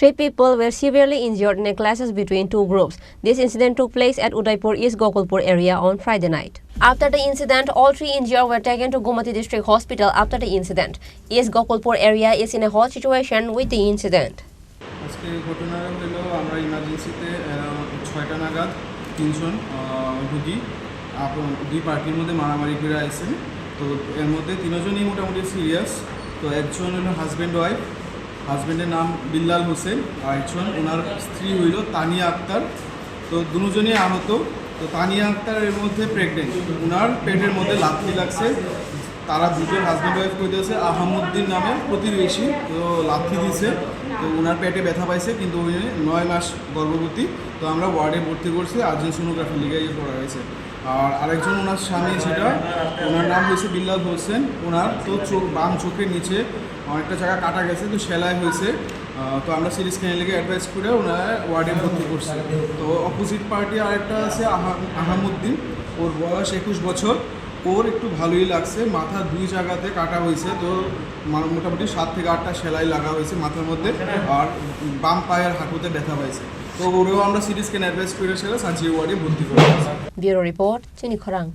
3 people were severely injured in a clashes between two groups. This incident took place at Udaipur East Gokulpur area on Friday night. After the incident, all 3 injured were taken to Gumati District Hospital after the incident. East Gokulpur area is in a hot situation with the incident. আজকে ঘটনা হলো আমরা ইমার্জেন্সিতে 6টা নাগাদ 3 জন রোগী দুই পার্টির মধ্যে মারামারি করে আইছেন। তো এর মধ্যে 3 জনই মোটামুটি সিরিয়াস। তো একজন হলো হাজব্যান্ড ওয়াইফ, হাজব্যান্ডের নাম বিল্লাল হোসেন, আর একজন ওনার স্ত্রী হইল তানিয়া আক্তার। তো দুজনই আহত। তো তানিয়া আক্তারের মধ্যে প্রেগনেন্ট, ওনার পেটের মধ্যে লাথি লাগছে। তারা দুজন হাজব্যান্ড ওয়াইফ কইতেছে আহমুদ্দিন নামে প্রতিবেশী, তো লাথি দিছে। তো ওনার পেটে ব্যথা পাইছে, কিন্তু উনি 9 মাস গর্ভবতী। তো আমরা ওয়ার্ডে ভর্তি করছি, আর্জেন্ট সোনোগ্রাফি লিগে করা হয়েছে। আর আরেকজন ওনার স্বামী, সেটা ওনার নাম হয়েছে বিল্লাল হোসেন। ওনার তো বাম চোখের নিচে অনেকটা জায়গা কাটা গেছে, তো সেলাই হয়েছে। তো আমরা সিরিজ স্ক্যানের লেগে অ্যাডভাইস করে ওনারা ওয়ার্ডে ভর্তি করছি। তো অপোজিট পার্টি আরেকটা আছে আহমুদ্দিন, ওর বয়স 21 বছর। ওর একটু ভালোই লাগছে, মাথা 2 জায়গাতে কাটা হয়েছে। তো মোটামুটি 7 থেকে 8টা সেলাই লাগা হয়েছে মাথার মধ্যে, আর বাম পায়ের হাঁটুতে ব্যথা পাইছে। তো ওরেও আমরা সিরিজ স্ক্যান অ্যাডভাইস করে সেটা সার্জারি ওয়ার্ডে ভর্তি করে। Bureau Report, Chini Khorang.